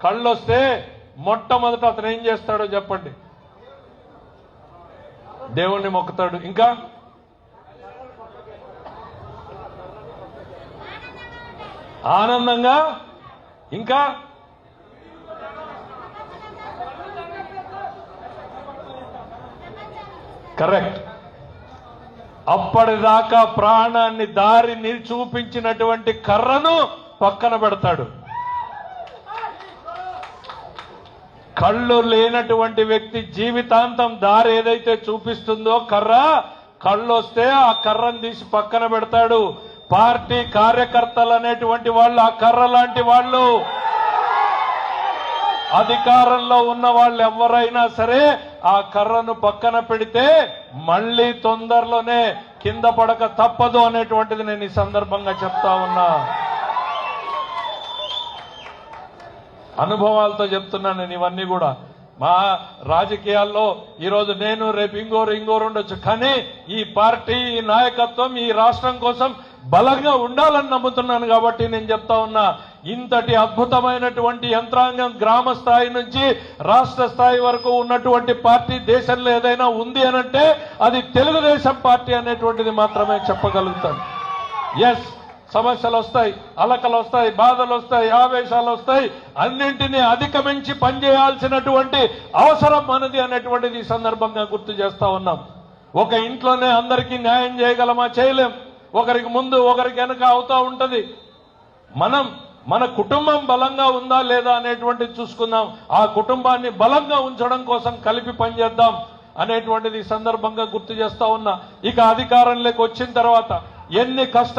కళ్ళొస్తే మొట్టమొదట అతను ఏం చేస్తాడో చెప్పండి? దేవుణ్ణి మొక్కుతాడు. ఇంకా ఆనందంగా, ఇంకా కరెక్ట్. అప్పటిదాకా ప్రాణాన్ని దారిని చూపించినటువంటి కర్రను పక్కన పెడతాడు. కళ్ళు లేనటువంటి వ్యక్తి జీవితాంతం దారి ఏదైతే చూపిస్తుందో కర్ర, కళ్ళు వస్తే ఆ కర్రను తీసి పక్కన పెడతాడు. పార్టీ కార్యకర్తలు అనేటువంటి వాళ్ళు ఆ కర్ర లాంటి వాళ్ళు. అధికారంలో ఉన్న వాళ్ళు ఎవరైనా సరే ఆ కర్రను పక్కన పెడితే మళ్లీ తొందరలోనే కింద పడక తప్పదు అనేటువంటిది నేను ఈ సందర్భంగా చెప్తా ఉన్నా. అనుభవాలతో చెప్తున్నాను నేను ఇవన్నీ కూడా. మా రాజకీయాల్లో ఈరోజు నేను, రేపు ఇంకోరు ఉండొచ్చు, కానీ ఈ పార్టీ, ఈ నాయకత్వం ఈ రాష్ట్రం కోసం బలంగా ఉండాలని నమ్ముతున్నాను. కాబట్టి నేను చెప్తా ఉన్నా, ఇంతటి అద్భుతమైనటువంటి యంత్రాంగం గ్రామ స్థాయి నుంచి రాష్ట్ర స్థాయి వరకు ఉన్నటువంటి పార్టీ దేశంలో ఏదైనా ఉంది అనంటే అది తెలుగుదేశం పార్టీ అనేటువంటిది మాత్రమే చెప్పగలుగుతాను. ఎస్, సమస్యలు వస్తాయి, అలకలు వస్తాయి, బాధలు వస్తాయి, ఆవేశాలు వస్తాయి, అన్నింటినీ అధిగమించి పనిచేయాల్సినటువంటి అవసరం మనది అనేటువంటిది ఈ సందర్భంగా గుర్తు చేస్తా ఉన్నాం. ఒక ఇంట్లోనే అందరికీ న్యాయం చేయగలమా? చేయలేం. ఒకరికి ముందు ఒకరికి వెనక అవుతా ఉంటది. మన కుటుంబం బలంగా ఉందా లేదా అనేటువంటిది చూసుకుందాం. ఆ కుటుంబాన్ని బలంగా ఉంచడం కోసం కలిపి పనిచేద్దాం అనేటువంటిది ఈ సందర్భంగా గుర్తు చేస్తా ఉన్నా. ఇక అధికారంలోకి వచ్చిన తర్వాత ఎన్ని కష్టాలు